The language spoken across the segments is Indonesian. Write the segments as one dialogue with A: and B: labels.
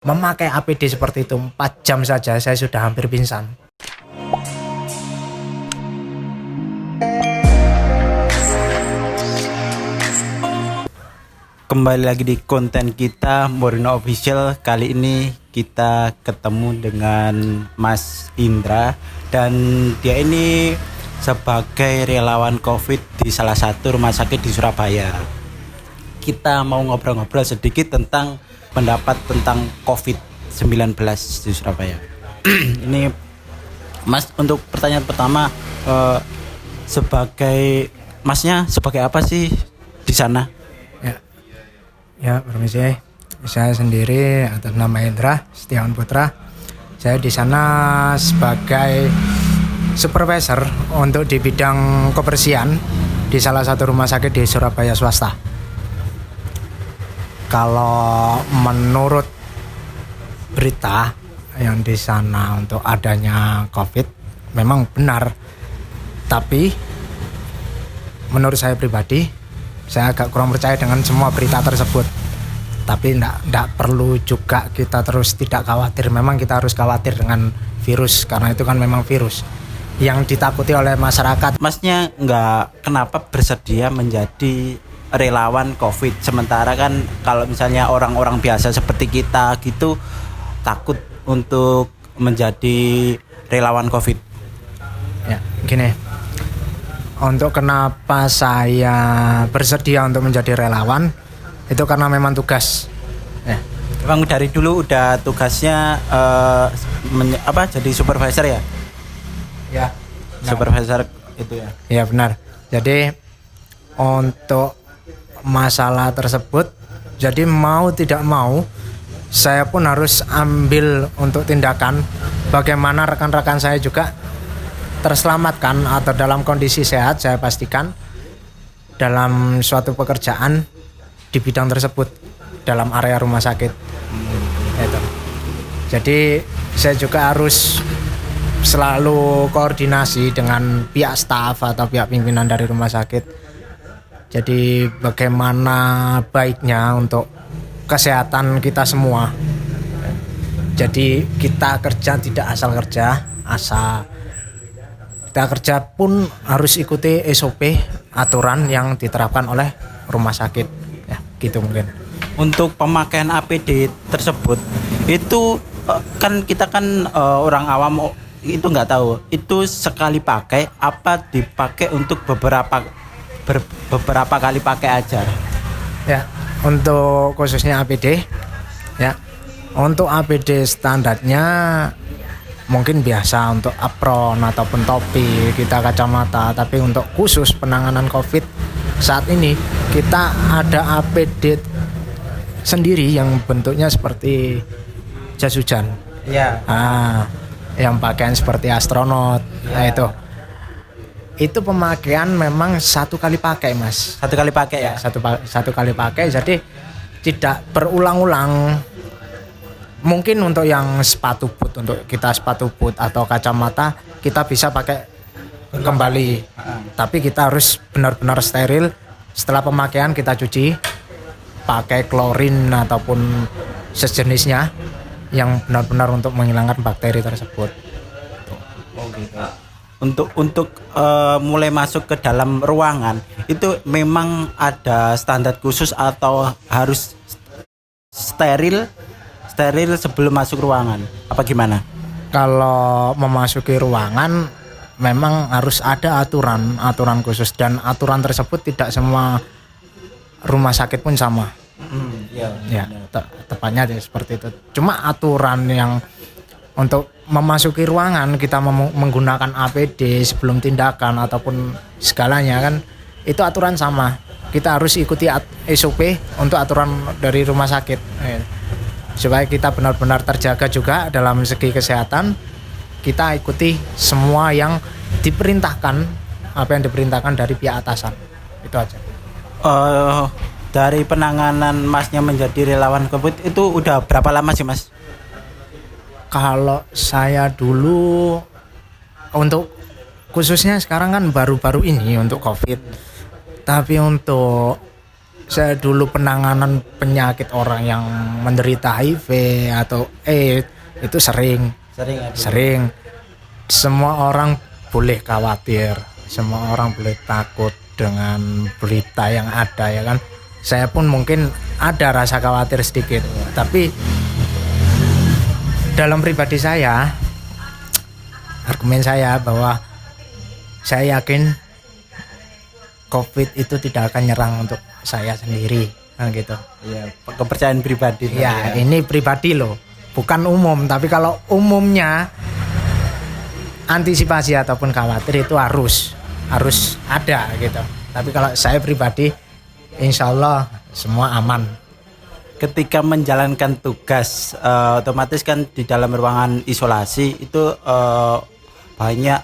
A: Memakai APD seperti itu 4 jam saja saya sudah hampir pingsan.
B: Kembali lagi di konten kita Morino Official. Kali ini kita ketemu dengan Mas Indra, dan dia ini sebagai relawan COVID di salah satu rumah sakit di Surabaya. Kita mau ngobrol-ngobrol sedikit tentang pendapat tentang COVID-19 di Surabaya. Ini Mas, untuk pertanyaan pertama, sebagai Masnya sebagai apa sih di sana?
A: Ya, permisi. Saya sendiri atas nama Indra Setiawan Putra. Saya di sana sebagai supervisor untuk di bidang kebersihan di salah satu rumah sakit di Surabaya swasta. Kalau menurut berita yang di sana untuk adanya COVID memang benar. Tapi menurut saya pribadi, saya agak kurang percaya dengan semua berita tersebut. Tapi enggak perlu juga kita terus tidak khawatir. Memang kita harus khawatir dengan virus, karena itu kan memang virus yang ditakuti oleh masyarakat.
B: Masnya kenapa bersedia menjadi relawan COVID? Sementara kan kalau misalnya orang-orang biasa seperti kita gitu takut untuk menjadi relawan COVID.
A: Ya, gini. Untuk kenapa saya bersedia untuk menjadi relawan, itu karena memang tugas. Ya.
B: Emang dari dulu udah tugasnya jadi supervisor ya?
A: Ya.
B: Supervisor itu ya.
A: Ya benar. Jadi untuk masalah tersebut, jadi mau tidak mau saya pun harus ambil untuk tindakan bagaimana rekan-rekan saya juga terselamatkan atau dalam kondisi sehat. Saya pastikan dalam suatu pekerjaan di bidang tersebut dalam area rumah sakit. Itu. Jadi saya juga harus selalu koordinasi dengan pihak staf atau pihak pimpinan dari rumah sakit. Jadi bagaimana baiknya untuk kesehatan kita semua. Jadi kita kerja tidak asal kerja, kita kerja pun harus ikuti SOP, aturan yang diterapkan oleh rumah sakit. Ya, gitu mungkin.
B: Untuk pemakaian APD tersebut itu kan kita orang awam itu nggak tahu itu sekali pakai apa dipakai untuk beberapa kali pakai aja.
A: Ya, untuk khususnya APD, ya, untuk APD standarnya mungkin biasa untuk apron ataupun topi, kita kacamata. Tapi untuk khusus penanganan COVID saat ini kita ada APD sendiri yang bentuknya seperti jas hujan.
B: Iya.
A: Yang pakaian seperti astronot. Ya. Nah itu pemakaian memang satu kali pakai, Mas.
B: Satu kali pakai ya.
A: Satu kali pakai, jadi tidak berulang-ulang. Mungkin untuk yang sepatu boot, untuk kita sepatu boot atau kacamata kita bisa pakai kembali. Tapi kita harus benar-benar steril. Setelah pemakaian kita cuci pakai klorin ataupun sejenisnya yang benar-benar untuk menghilangkan bakteri tersebut.
B: Oh gitu. Untuk mulai masuk ke dalam ruangan itu memang ada standar khusus atau harus steril sebelum masuk ruangan, apa gimana?
A: Kalau memasuki ruangan memang harus ada aturan khusus, dan aturan tersebut tidak semua rumah sakit pun sama. Ya, tepatnya seperti itu. Cuma aturan yang untuk memasuki ruangan kita menggunakan APD sebelum tindakan ataupun segalanya kan itu aturan sama. Kita harus ikuti SOP untuk aturan dari rumah sakit. Supaya kita benar-benar terjaga juga dalam segi kesehatan, kita ikuti semua yang diperintahkan, apa yang diperintahkan dari pihak atasan. Itu aja.
B: Dari penanganan Masnya menjadi relawan COVID itu udah berapa lama sih, Mas?
A: Kalau saya dulu untuk khususnya sekarang kan baru-baru ini untuk COVID. Tapi untuk saya dulu penanganan penyakit orang yang menderita HIV atau AIDS itu sering. Semua orang boleh khawatir, semua orang boleh takut dengan berita yang ada ya kan. Saya pun mungkin ada rasa khawatir sedikit, tapi dalam pribadi saya, argumen saya bahwa saya yakin COVID itu tidak akan nyerang untuk saya sendiri, nah gitu.
B: Ya, kepercayaan pribadi.
A: Ya, ini pribadi loh, bukan umum. Tapi kalau umumnya antisipasi ataupun khawatir itu harus ada gitu. Tapi kalau saya pribadi, insya Allah semua aman.
B: Ketika menjalankan tugas, otomatis kan di dalam ruangan isolasi itu banyak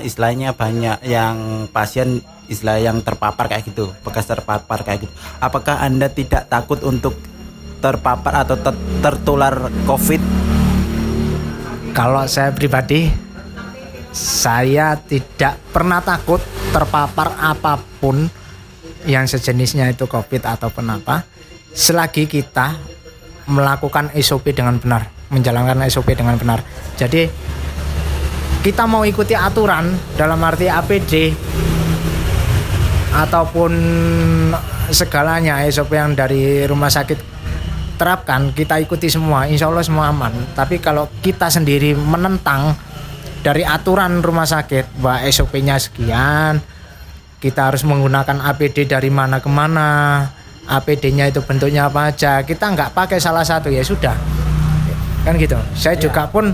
B: istilahnya banyak yang pasien istilah yang terpapar kayak gitu, bekas terpapar kayak gitu. Apakah Anda tidak takut untuk terpapar atau tertular COVID?
A: Kalau saya pribadi, saya tidak pernah takut terpapar apapun yang sejenisnya itu COVID ataupun apa, selagi kita melakukan SOP dengan benar, menjalankan SOP dengan benar. Jadi kita mau ikuti aturan dalam arti APD ataupun segalanya SOP yang dari rumah sakit terapkan, kita ikuti semua, insya Allah semua aman. Tapi kalau kita sendiri menentang dari aturan rumah sakit bahwa SOP-nya sekian, kita harus menggunakan APD dari mana ke mana, APD-nya itu bentuknya apa aja, kita nggak pakai salah satu ya sudah, kan gitu. Saya juga pun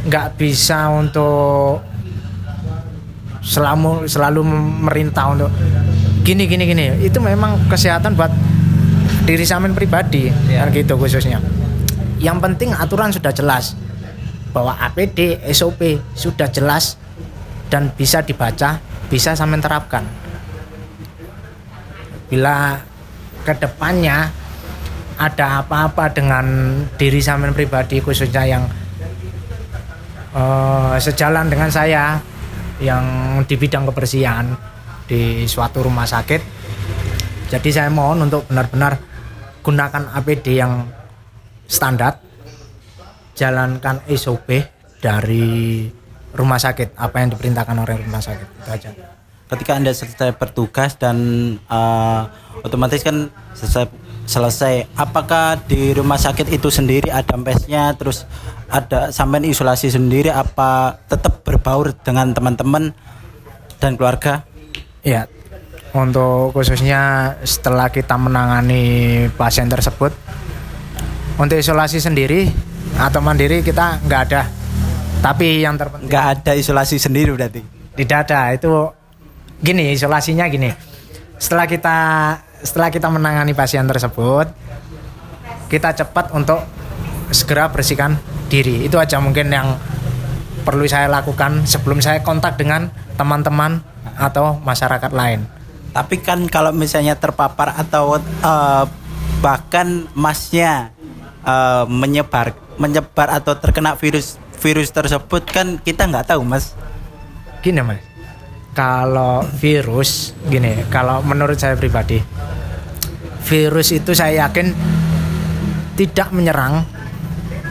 A: nggak bisa untuk selalu merintah untuk gini. Itu memang kesehatan buat diri Samin pribadi, kan gitu khususnya. Yang penting aturan sudah jelas bahwa APD SOP sudah jelas dan bisa dibaca, bisa Samin terapkan. Bila kedepannya ada apa-apa dengan diri Samin pribadi khususnya yang sejalan dengan saya yang di bidang kebersihan di suatu rumah sakit, jadi saya mohon untuk benar-benar gunakan APD yang standar, jalankan SOP dari rumah sakit, apa yang diperintahkan oleh rumah sakit, itu aja.
B: Ketika Anda selesai bertugas dan otomatis kan selesai, apakah di rumah sakit itu sendiri ada mesnya, terus ada sampai isolasi sendiri, apa tetap berbaur dengan teman-teman dan keluarga?
A: Ya, untuk khususnya setelah kita menangani pasien tersebut, untuk isolasi sendiri atau mandiri kita nggak ada. Tapi yang terpenting
B: nggak ada isolasi sendiri berarti?
A: Tidak ada. Itu gini, isolasinya gini. Setelah kita menangani pasien tersebut, kita cepat untuk segera bersihkan diri. Itu aja mungkin yang perlu saya lakukan sebelum saya kontak dengan teman-teman atau masyarakat lain.
B: Tapi kan kalau misalnya terpapar atau bahkan masnya menyebar atau terkena virus tersebut, kan kita nggak tahu, Mas.
A: Gini, Mas. Kalau virus, gini, kalau menurut saya pribadi, virus itu saya yakin tidak menyerang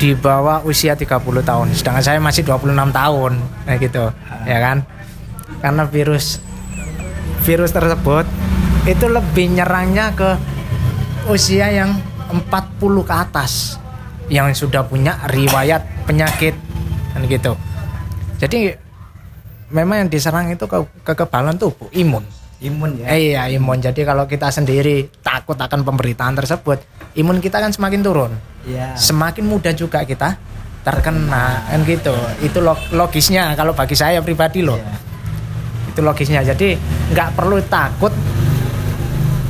A: di bawah usia 30 tahun. Sedangkan saya masih 26 tahun, kayak gitu, ya kan? Karena virus tersebut itu lebih nyerangnya ke usia yang 40 ke atas, yang sudah punya riwayat penyakit, kan gitu. Jadi memang yang diserang itu kekebalan tubuh, imun ya. Iya, imun. Jadi kalau kita sendiri takut akan pemberitaan tersebut, imun kita kan semakin turun.
B: Iya.
A: Semakin mudah juga kita terkena, kan gitu. Itu logisnya kalau bagi saya pribadi loh. Iya. Itu logisnya. Jadi nggak perlu takut,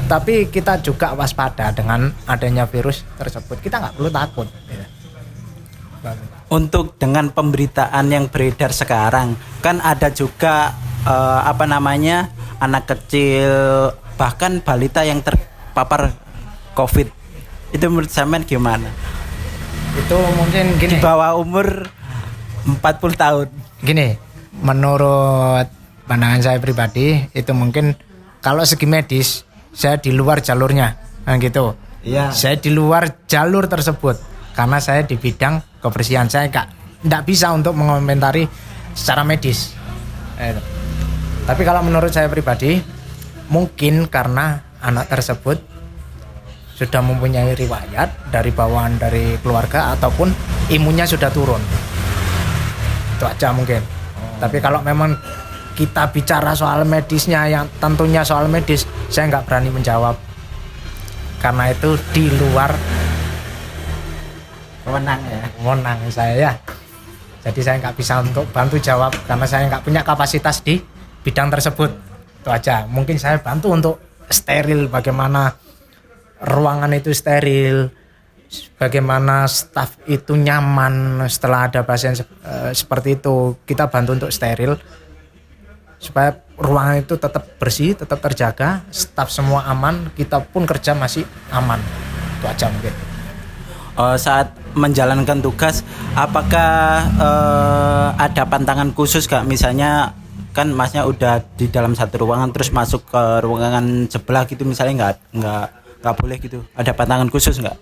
A: tapi kita juga waspada dengan adanya virus tersebut. Kita nggak perlu takut. Ya.
B: Untuk dengan pemberitaan yang beredar sekarang, kan ada juga anak kecil, bahkan balita yang terpapar COVID. Itu menurut Samen gimana?
A: Itu mungkin gini,
B: di bawah umur 40 tahun.
A: Gini, menurut pandangan saya pribadi, itu mungkin kalau segi medis saya di luar jalurnya, nah gitu.
B: Iya.
A: Saya di luar jalur tersebut karena saya di bidang kebersihan. Saya nggak bisa untuk mengomentari secara medis. Tapi kalau menurut saya pribadi, mungkin karena anak tersebut sudah mempunyai riwayat dari bawaan dari keluarga ataupun imunnya sudah turun. Itu aja mungkin. Tapi kalau memang kita bicara soal medisnya, yang tentunya soal medis, saya nggak berani menjawab karena itu di luar wewenang saya ya. Jadi saya nggak bisa untuk bantu jawab karena saya nggak punya kapasitas di bidang tersebut. Itu aja. Mungkin saya bantu untuk steril, bagaimana ruangan itu steril, bagaimana staf itu nyaman setelah ada pasien seperti itu. Kita bantu untuk steril supaya ruangan itu tetap bersih, tetap terjaga, staf semua aman, kita pun kerja masih aman. Itu aja mungkin.
B: Saat menjalankan tugas, apakah ada pantangan khusus Kak? Misalnya kan Masnya udah di dalam satu ruangan terus masuk ke ruangan sebelah gitu, misalnya nggak boleh gitu. Ada pantangan khusus nggak?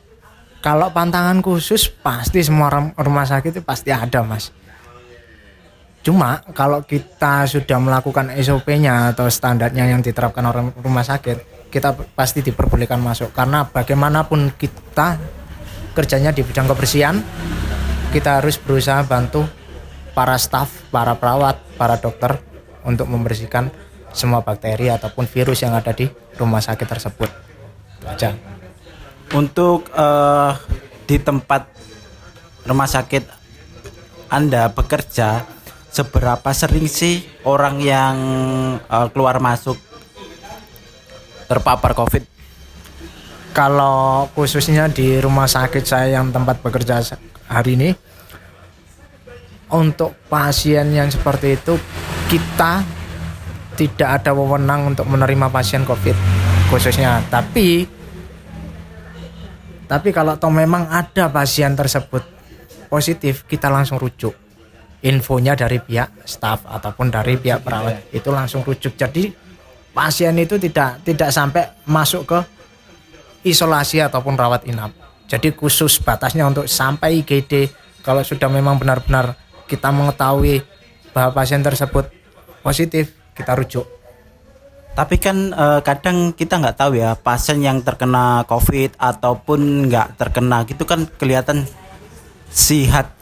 A: Kalau pantangan khusus pasti semua rumah sakit itu pasti ada, Mas. Cuma kalau kita sudah melakukan SOP-nya atau standarnya yang diterapkan orang rumah sakit, kita pasti diperbolehkan masuk. Karena bagaimanapun kita kerjanya di bidang kebersihan, kita harus berusaha bantu para staf, para perawat, para dokter untuk membersihkan semua bakteri ataupun virus yang ada di rumah sakit tersebut. Itu aja.
B: Untuk di tempat rumah sakit Anda bekerja, seberapa sering sih orang yang keluar masuk terpapar COVID?
A: Kalau khususnya di rumah sakit saya yang tempat bekerja hari ini, untuk pasien yang seperti itu kita tidak ada wewenang untuk menerima pasien COVID khususnya. Tapi kalau toh memang ada pasien tersebut positif, kita langsung rujuk. Infonya dari pihak staf ataupun dari pihak perawat itu langsung rujuk. Jadi pasien itu tidak sampai masuk ke isolasi ataupun rawat inap. Jadi khusus batasnya untuk sampai IGD. Kalau sudah memang benar-benar kita mengetahui bahwa pasien tersebut positif, kita rujuk.
B: Tapi kan kadang kita nggak tahu ya, pasien yang terkena COVID ataupun nggak terkena gitu kan kelihatan sehat.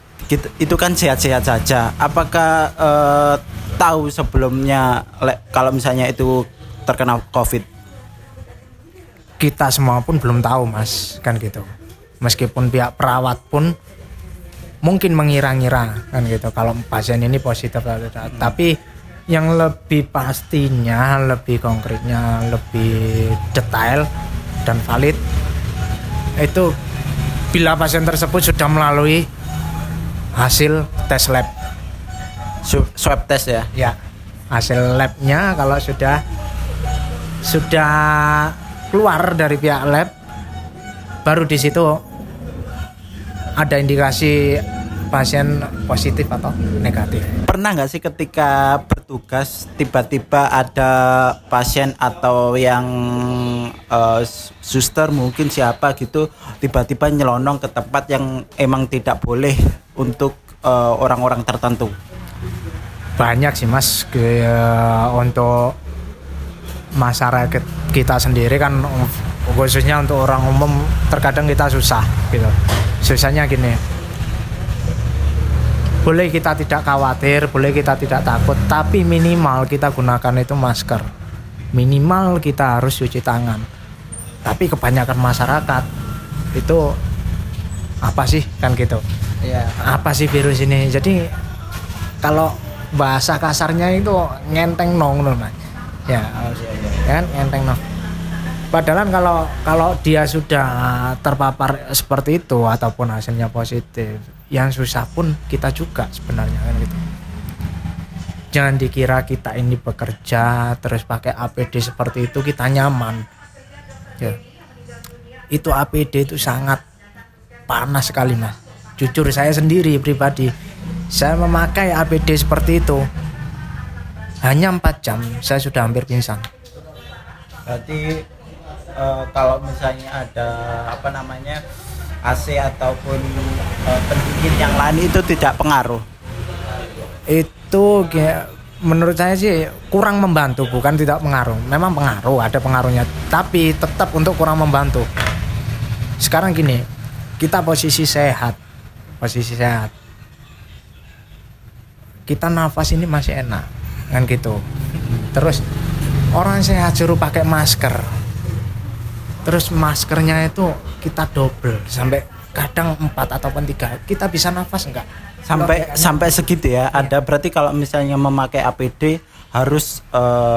B: Itu kan sehat-sehat saja. Apakah tahu sebelumnya kalau misalnya itu terkena COVID?
A: Kita semua pun belum tahu, Mas, kan gitu. Meskipun pihak perawat pun mungkin mengira-ngira kan gitu kalau pasien ini positif atau tidak. Tapi yang lebih pastinya, lebih konkretnya, lebih detail dan valid itu bila pasien tersebut sudah melalui hasil tes lab,
B: swab test ya.
A: Ya, hasil labnya kalau sudah keluar dari pihak lab, baru di situ ada indikasi pasien positif atau negatif.
B: Pernah nggak sih ketika bertugas tiba-tiba ada pasien atau yang suster mungkin siapa gitu tiba-tiba nyelonong ke tempat yang emang tidak boleh untuk orang-orang tertentu?
A: Banyak sih, Mas. Untuk masyarakat kita sendiri kan, khususnya untuk orang umum terkadang kita susah gitu. Susahnya gini, boleh kita tidak khawatir, boleh kita tidak takut, tapi minimal kita gunakan itu masker, minimal kita harus cuci tangan. Tapi kebanyakan masyarakat itu apa sih kan gitu ya, apa sih virus ini. Jadi kalau bahasa kasarnya itu ngenteng nong loh, Mas. Ya, kan enteng noh. Padahal kalau dia sudah terpapar seperti itu ataupun hasilnya positif, yang susah pun kita juga sebenarnya kan gitu. Jangan dikira kita ini bekerja terus pakai APD seperti itu kita nyaman. Ya. Itu APD itu sangat panas sekali, Mas. Jujur saya sendiri pribadi, saya memakai APD seperti itu hanya 4 jam saya sudah hampir pingsan.
B: Berarti kalau misalnya ada apa namanya AC ataupun pendingin yang lain itu tidak pengaruh?
A: Itu menurut saya sih kurang membantu, bukan tidak pengaruh. Memang pengaruh, ada pengaruhnya, tapi tetap untuk kurang membantu. Sekarang gini, kita posisi sehat, kita nafas ini masih enak kan gitu. Terus orang sehat suruh pakai masker, terus maskernya itu kita double sampai kadang 4 ataupun 3, kita bisa nafas enggak?
B: Sampai segitu ya. Ada berarti kalau misalnya memakai APD harus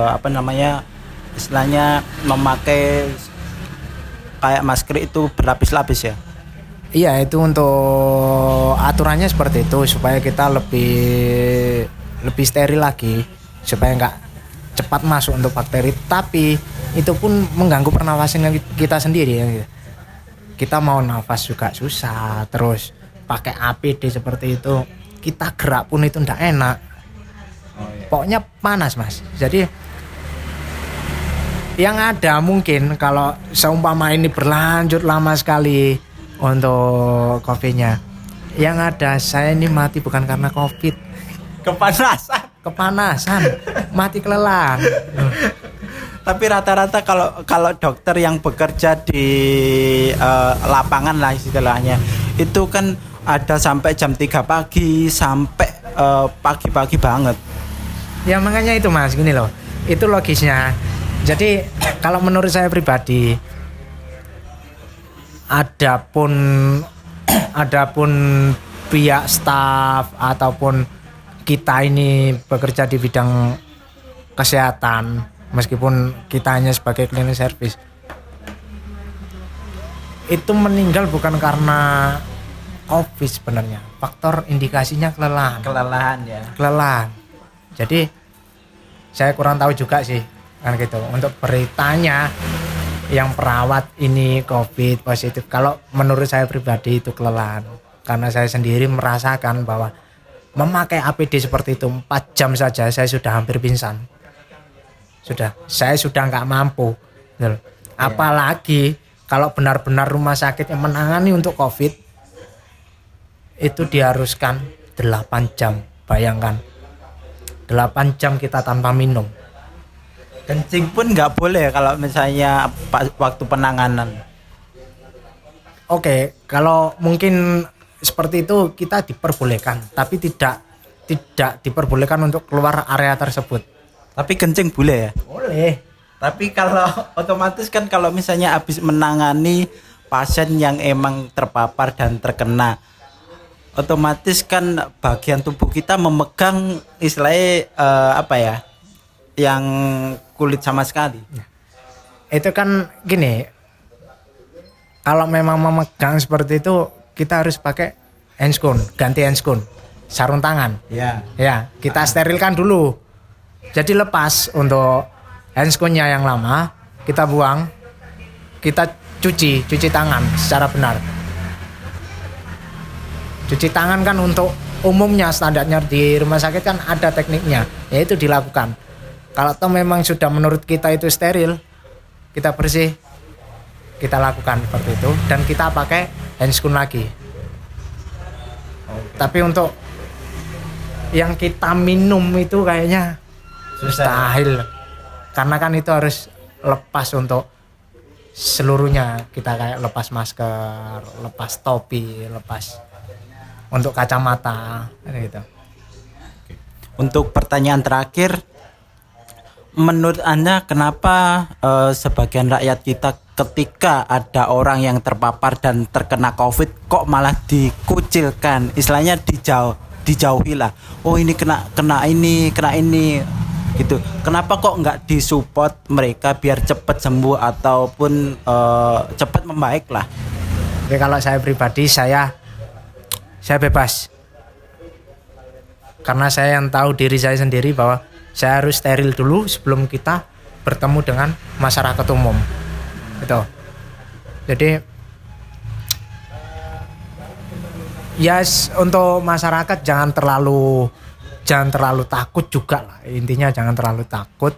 B: apa namanya istilahnya memakai kayak masker itu berlapis-lapis ya.
A: Iya, itu untuk aturannya seperti itu supaya kita lebih steril lagi, supaya nggak cepat masuk untuk bakteri. Tapi itu pun mengganggu pernafasan kita sendiri ya. Kita mau nafas juga susah, terus pakai APD seperti itu, kita gerak pun itu ndak enak. Pokoknya panas mas. Jadi yang ada mungkin kalau seumpama ini berlanjut lama sekali untuk COVID-nya, yang ada saya ini mati bukan karena COVID, kepanasan, mati kelelahan.
B: Tapi rata-rata kalau dokter yang bekerja di lapangan lah istilahnya, itu kan ada sampai jam 3 pagi sampai pagi-pagi banget.
A: Ya makanya itu mas, gini loh, itu logisnya. Jadi kalau menurut saya pribadi, adapun pihak staf ataupun kita ini bekerja di bidang kesehatan, meskipun kita hanya sebagai cleaning service, itu meninggal bukan karena COVID sebenarnya. Faktor indikasinya kelelahan ya. Kelelahan. Jadi saya kurang tahu juga sih kan gitu. Untuk beritanya yang perawat ini COVID positif, kalau menurut saya pribadi itu kelelahan. Karena saya sendiri merasakan bahwa memakai APD seperti itu 4 jam saja saya sudah hampir pingsan. Saya sudah nggak mampu. Apalagi kalau benar-benar rumah sakit yang menangani untuk COVID itu diharuskan 8 jam. Bayangkan 8 jam kita tanpa minum.
B: Kencing pun nggak boleh kalau misalnya waktu penanganan.
A: Oke, kalau mungkin seperti itu kita diperbolehkan, tapi tidak diperbolehkan untuk keluar area tersebut.
B: Tapi kencing boleh ya?
A: Boleh.
B: Tapi kalau otomatis kan kalau misalnya habis menangani pasien yang emang terpapar dan terkena, otomatis kan bagian tubuh kita memegang istilahnya apa ya, yang kulit sama sekali.
A: Itu kan gini, kalau memang memegang seperti itu kita harus pakai handscoon, ganti handscoon, sarung tangan. Ya, kita sterilkan dulu. Jadi lepas untuk handscoonnya yang lama, kita buang, kita cuci tangan secara benar. Cuci tangan kan untuk umumnya standarnya di rumah sakit kan ada tekniknya, yaitu dilakukan. Kalau toh memang sudah menurut kita itu steril, kita bersih, kita lakukan seperti itu dan kita pakai handscoon lagi. Tapi untuk yang kita minum itu kayaknya mustahil, karena kan itu harus lepas untuk seluruhnya. Kita kayak lepas masker, lepas topi, lepas untuk kacamata gitu.
B: Untuk pertanyaan terakhir, menurut Anda kenapa sebagian rakyat kita ketika ada orang yang terpapar dan terkena COVID kok malah dikucilkan, istilahnya dijauhi lah. Oh ini kena ini gitu. Kenapa kok nggak disupport mereka biar cepat sembuh ataupun cepat membaik lah?
A: Jadi kalau saya pribadi saya bebas, karena saya yang tahu diri saya sendiri bahwa saya harus steril dulu sebelum kita bertemu dengan masyarakat umum. Gitu. Jadi untuk masyarakat jangan terlalu takut juga lah. Intinya jangan terlalu takut,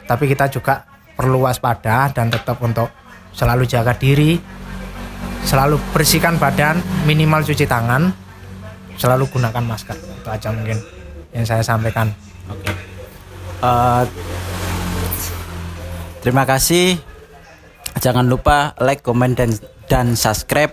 A: tapi kita juga perlu waspada dan tetap untuk selalu jaga diri, selalu bersihkan badan, minimal cuci tangan, selalu gunakan masker. Itu aja mungkin yang saya sampaikan.
B: Oke. Terima kasih. Jangan lupa like, comment, dan subscribe